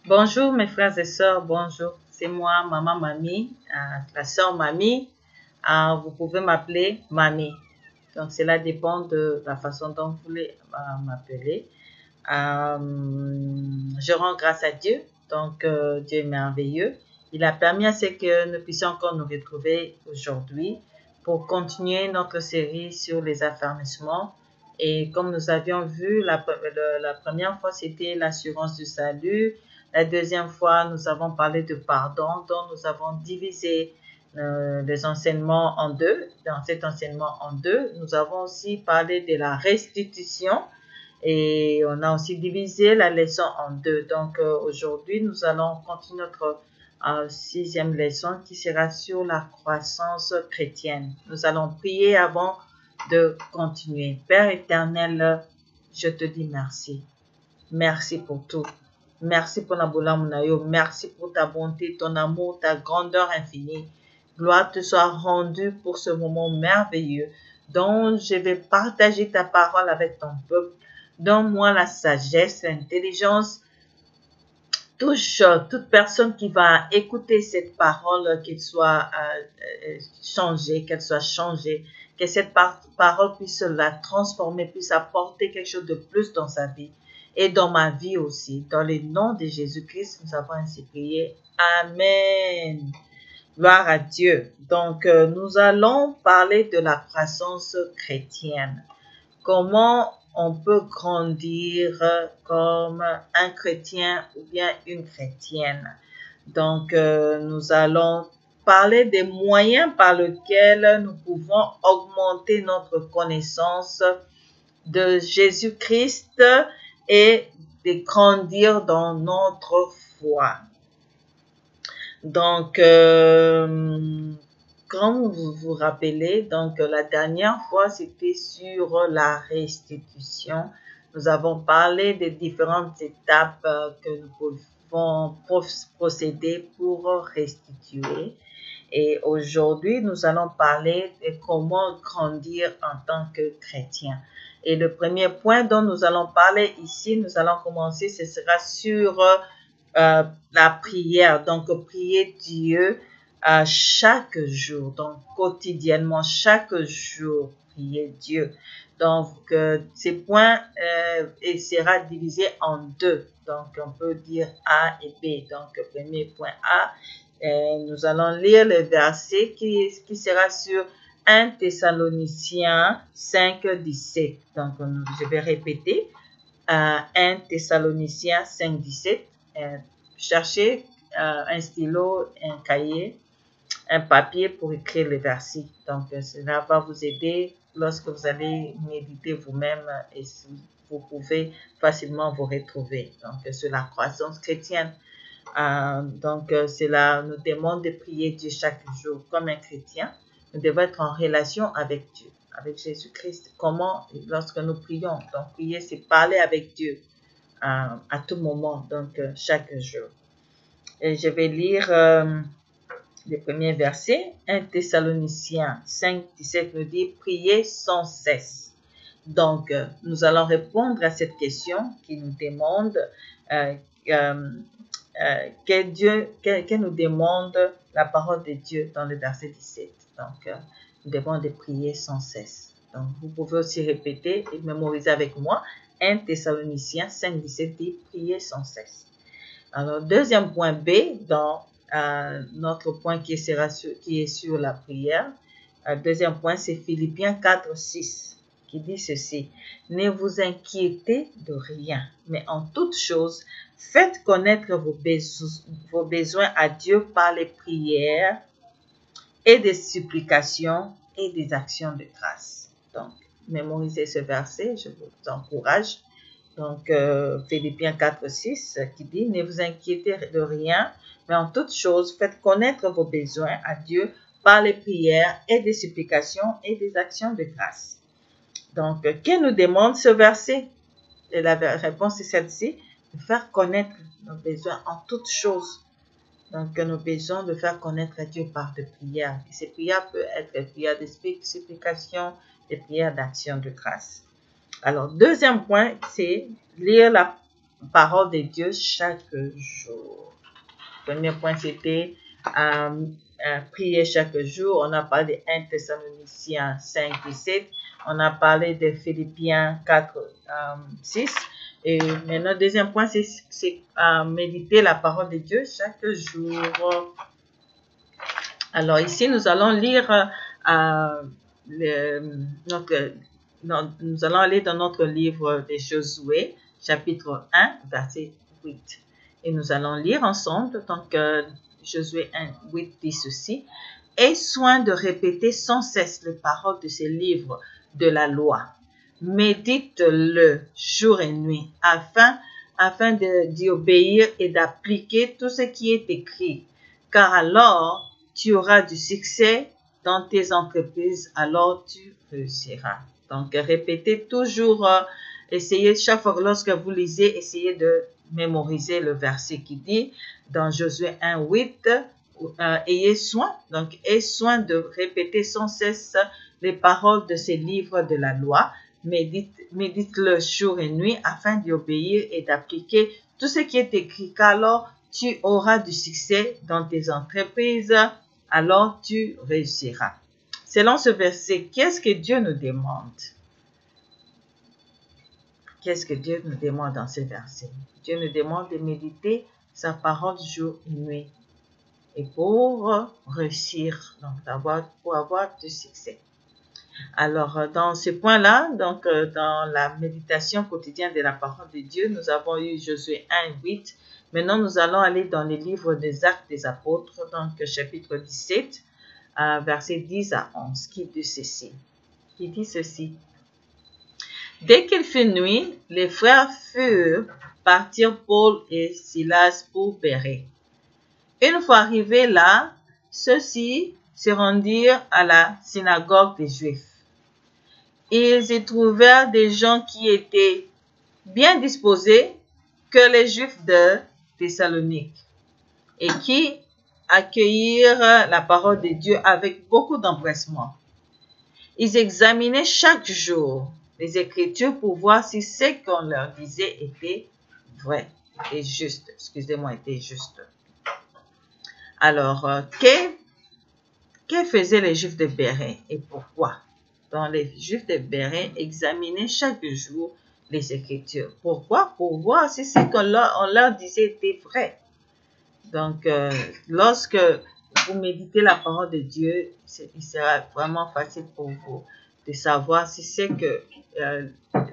Bonjour mes frères et sœurs, bonjour. C'est moi, Maman Mamie, la sœur Mamie. Vous pouvez m'appeler Mamie. Donc cela dépend de la façon dont vous voulez m'appeler. Je rends grâce à Dieu. Donc Dieu est merveilleux. Il a permis à ce que nous puissions encore nous retrouver aujourd'hui pour continuer notre série sur les affermissements. Et comme nous avions vu, la première fois, c'était l'assurance du salut. La deuxième fois, nous avons parlé de pardon, dont nous avons divisé les enseignements en deux. Dans cet enseignement en deux, nous avons aussi parlé de la restitution et on a aussi divisé la leçon en deux. Donc aujourd'hui, nous allons continuer notre sixième leçon qui sera sur la croissance chrétienne. Nous allons prier avant de continuer. Père éternel, je te dis merci. Merci pour tout. Merci pour Nabola Munayo. Merci pour ta bonté, ton amour, ta grandeur infinie. Gloire te soit rendue pour ce moment merveilleux dont je vais partager ta parole avec ton peuple. Donne-moi la sagesse, l'intelligence. Touche toute personne qui va écouter cette parole, qu'elle soit changée, que cette parole puisse la transformer, puisse apporter quelque chose de plus dans sa vie et dans ma vie aussi. Dans le nom de Jésus-Christ, nous avons ainsi prié. Amen. Gloire à Dieu. Donc, nous allons parler de la croissance chrétienne. Comment on peut grandir comme un chrétien ou bien une chrétienne. Donc, nous allons parler des moyens par lesquels nous pouvons augmenter notre connaissance de Jésus-Christ et de grandir dans notre foi. Donc, comme vous vous rappelez, donc la dernière fois, c'était sur la restitution. Nous avons parlé des différentes étapes que nous pouvons procéder pour restituer. Et aujourd'hui, nous allons parler de comment grandir en tant que chrétien. Et le premier point dont nous allons parler ici, nous allons commencer, ce sera sur la prière. Donc, prier Dieu chaque jour, donc quotidiennement, chaque jour, prier Dieu. Donc, ces points sera divisé en deux. Donc, on peut dire A et B. Donc, premier point A, nous allons lire le verset qui sera sur 1 Thessaloniciens 5, 17. Donc, je vais répéter. 1 Thessaloniciens 5, 17. Cherchez un stylo, un cahier, un papier pour écrire les versets. Donc, cela va vous aider lorsque vous allez méditer vous-même et vous pouvez facilement vous retrouver. Donc, sur la croissance chrétienne. Donc, cela nous demande de prier Dieu chaque jour. Comme un chrétien, nous devons être en relation avec Dieu, avec Jésus-Christ. Comment, lorsque nous prions, donc prier, c'est parler avec Dieu à tout moment, donc chaque jour. Et je vais lire le premier verset. 1 Thessaloniciens 5, 17 nous dit « Priez sans cesse ». Donc, nous allons répondre à cette question qui nous demande que nous demande la parole de Dieu dans le verset 17. Donc, nous devons de prier sans cesse. Donc, vous pouvez aussi répéter et mémoriser avec moi. 1 Thessaloniciens 5, 17 dit « Priez sans cesse ». Alors, deuxième point B, dans notre point qui est sur la prière. Deuxième point, c'est Philippiens 4, 6 qui dit ceci. « Ne vous inquiétez de rien, mais en toute chose, faites connaître vos besoins à Dieu par les prières et des supplications et des actions de grâce. » Donc, mémorisez ce verset, je vous encourage. Donc, Philippiens 4, 6 qui dit « Ne vous inquiétez de rien, mais en toute chose, faites connaître vos besoins à Dieu par les prières et des supplications et des actions de grâce. » Donc, que nous demande ce verset? Et la réponse est celle-ci, de faire connaître nos besoins en toutes choses. Donc, nous besoin de faire connaître à Dieu par des prières. Et ces prières peuvent être des prières de supplication, des prières d'action de grâce. Alors, deuxième point, c'est lire parole de Dieu chaque jour. Premier point, c'était prier chaque jour. On a parlé de 1 Thessaloniciens 5, 17. On a parlé de Philippiens 4, 6. Et maintenant, deuxième point, c'est méditer la parole de Dieu chaque jour. Alors ici, nous allons lire, nous allons aller dans notre livre de Josué, chapitre 1, verset 8. Et nous allons lire ensemble. Donc, Josué 1, 8 dit ceci. « Aie soin de répéter sans cesse les paroles de ces livres de la loi. Médite-le jour et nuit, afin d'y obéir et d'appliquer tout ce qui est écrit. Car alors, tu auras du succès dans tes entreprises, alors tu réussiras. » Donc, répétez toujours, essayez chaque fois lorsque vous lisez, essayez de mémoriser le verset qui dit dans Josué 1, 8, ayez soin de répéter sans cesse les paroles de ces livres de la loi. Médite-le jour et nuit afin d'y obéir et d'appliquer tout ce qui est écrit, car alors tu auras du succès dans tes entreprises, alors tu réussiras. Selon ce verset, qu'est-ce que Dieu nous demande? Qu'est-ce que Dieu nous demande dans ce verset? Dieu nous demande de méditer sa parole jour et nuit. Et pour réussir, donc pour avoir du succès. Alors, dans ce point-là, donc dans la méditation quotidienne de la parole de Dieu, nous avons eu Josué 1, 8. Maintenant, nous allons aller dans les livres des Actes des Apôtres, donc chapitre 17, versets 10 à 11, qui dit ceci. Dès qu'il fut nuit, les frères furent partir Paul et Silas pour Bérée. Une fois arrivés là, ceux-ci se rendirent à la synagogue des Juifs. Ils y trouvèrent des gens qui étaient bien disposés que les Juifs de Thessalonique et qui accueillirent la parole de Dieu avec beaucoup d'empressement. Ils examinaient chaque jour les Écritures pour voir si ce qu'on leur disait était vrai, était juste. Était juste. Alors, que faisaient les Juifs de Bérée et pourquoi? Donc, les Juifs de Bérée examinaient chaque jour les Écritures. Pourquoi? Pour voir si ce qu'on leur disait était vrai. Donc, lorsque vous méditez la parole de Dieu, il sera vraiment facile pour vous de savoir si c'est que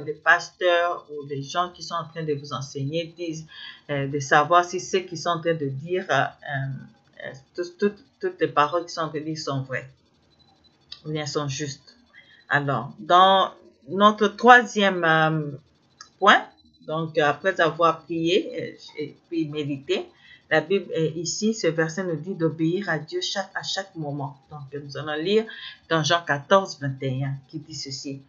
les pasteurs ou les gens qui sont en train de vous enseigner disent, de savoir si ce qu'ils sont en train de dire, toutes les paroles qui sont en train de dire sont vraies ou bien sont justes. Alors, dans notre troisième point, donc après avoir prié et puis médité, la Bible ici, ce verset nous dit d'obéir à Dieu à chaque moment. Donc, nous allons lire dans Jean 14, 21, qui dit ceci.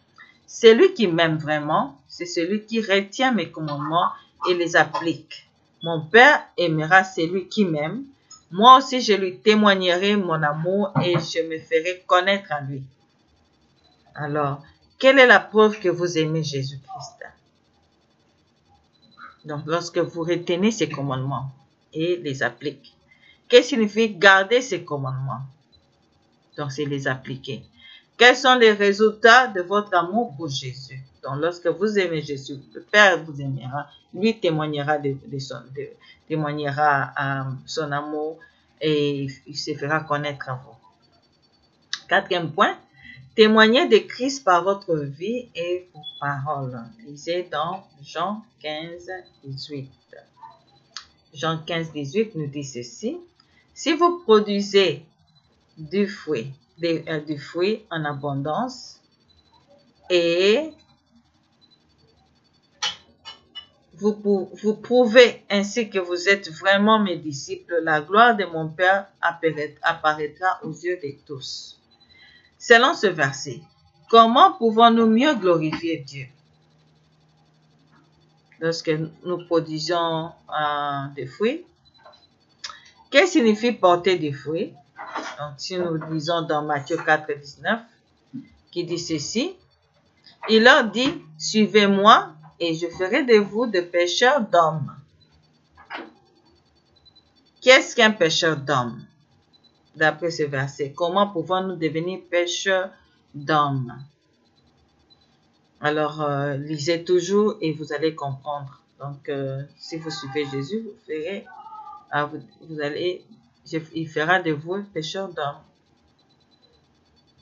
Celui qui m'aime vraiment, c'est celui qui retient mes commandements et les applique. Mon Père aimera celui qui m'aime. Moi aussi, je lui témoignerai mon amour et je me ferai connaître à lui. Alors, quelle est la preuve que vous aimez Jésus-Christ? Donc, lorsque vous retenez ses commandements et les appliquez. Qu'est-ce qui signifie garder ses commandements? Donc, c'est les appliquer. Quels sont les résultats de votre amour pour Jésus? Donc, lorsque vous aimez Jésus, le Père vous aimera, lui témoignera son amour et il se fera connaître à vous. Quatrième point, témoignez de Christ par votre vie et vos paroles. Lisez dans Jean 15, 18. Jean 15, 18 nous dit ceci. Si vous produisez du fruit en abondance et vous prouvez ainsi que vous êtes vraiment mes disciples, la gloire de mon Père apparaîtra aux yeux de tous. Selon ce verset, comment pouvons-nous mieux glorifier Dieu? Lorsque nous produisons des fruits. Qu'est-ce qui signifie porter des fruits? Donc, si nous lisons dans Matthieu 4, 19, qui dit ceci, il leur dit, suivez-moi et je ferai de vous de pêcheurs d'hommes. Qu'est-ce qu'un pêcheur d'hommes? D'après ce verset, comment pouvons-nous devenir pêcheurs d'hommes? Alors, lisez toujours et vous allez comprendre. Donc, si vous suivez Jésus, vous ferez, il fera de vous pêcheurs d'hommes.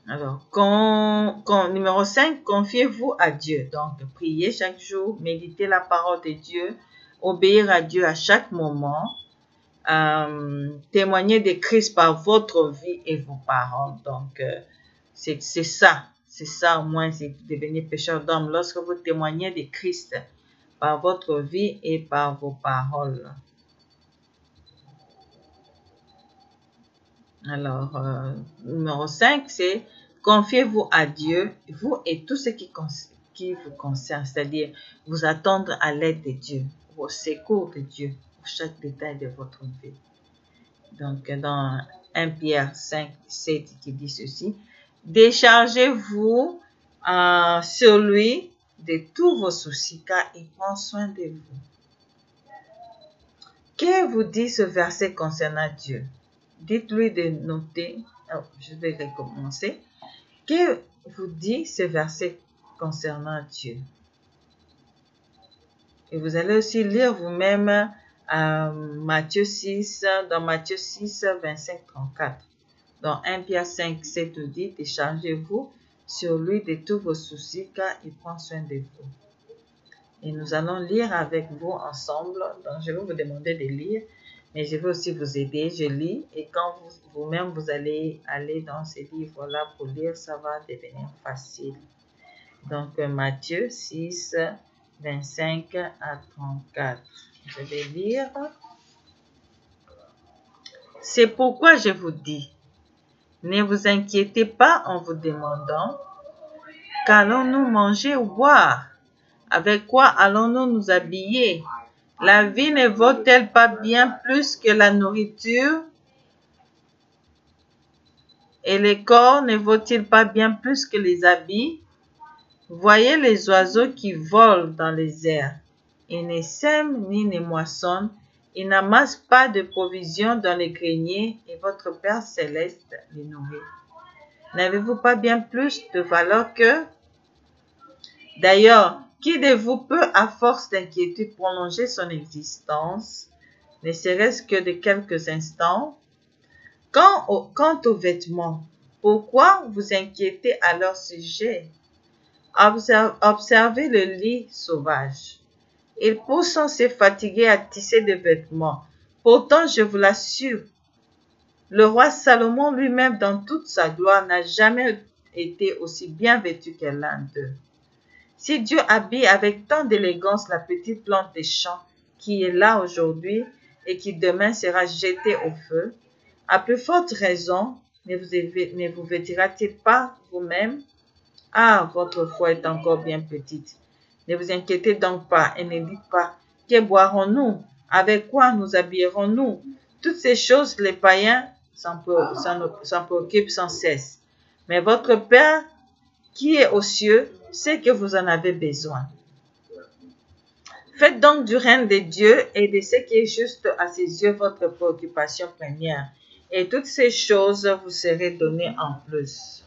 Alors, numéro 5, confiez-vous à Dieu. Donc, priez chaque jour, méditez la parole de Dieu, obéir à Dieu à chaque moment, témoigner de Christ par votre vie et vos paroles. Donc, c'est ça. C'est ça au moins, c'est devenir pécheur d'homme lorsque vous témoignez de Christ par votre vie et par vos paroles. Alors, numéro 5, c'est confiez-vous à Dieu, vous et tout ce qui vous concerne, c'est-à-dire vous attendre à l'aide de Dieu, au secours de Dieu pour chaque détail de votre vie. Donc, dans 1 Pierre 5, 7 qui dit ceci, déchargez-vous sur lui de tous vos soucis car il prend soin de vous. Que vous dit ce verset concernant Dieu? Dites-lui de noter. Je vais recommencer. Que vous dit ce verset concernant Dieu? Et vous allez aussi lire vous-même Matthieu 6, dans Matthieu 6, 25, 34. Dans 1 Pierre 5, 7 dit, déchargez-vous sur lui de tous vos soucis car il prend soin de vous. Et nous allons lire avec vous ensemble. Donc, je vais vous demander de lire, mais je vais aussi vous aider. Je lis et quand vous-même vous allez aller dans ces livres-là pour lire, ça va devenir facile. Donc, Matthieu 6, 25 à 34. Je vais lire. C'est pourquoi je vous dis, ne vous inquiétez pas en vous demandant, qu'allons-nous manger ou boire? Avec quoi allons-nous nous habiller? La vie ne vaut-elle pas bien plus que la nourriture? Et le corps ne vaut-il pas bien plus que les habits? Voyez les oiseaux qui volent dans les airs. Ils ne sèment ni ne moissonnent. Ils n'amassent pas de provisions dans les greniers et votre Père céleste les nourrit. N'avez-vous pas bien plus de valeur qu'eux? D'ailleurs, qui de vous peut, à force d'inquiétude, prolonger son existence, ne serait-ce que de quelques instants? Quant aux vêtements, pourquoi vous inquiétez à leur sujet? Observez le lit sauvage. Il pousse sans se fatiguer à tisser des vêtements. Pourtant, je vous l'assure, le roi Salomon lui-même, dans toute sa gloire, n'a jamais été aussi bien vêtu que l'un d'eux. Si Dieu habille avec tant d'élégance la petite plante des champs qui est là aujourd'hui et qui demain sera jetée au feu, à plus forte raison ne vous vêtira-t-il pas vous-même? Ah, votre foi est encore bien petite. Ne vous inquiétez donc pas et ne dites pas, que boirons-nous? Avec quoi nous habillerons-nous? Toutes ces choses, les païens s'en préoccupent sans cesse. Mais votre Père, qui est aux cieux, sait que vous en avez besoin. Faites donc du règne de Dieu et de ce qui est juste à ses yeux votre préoccupation première. Et toutes ces choses vous seraient données en plus.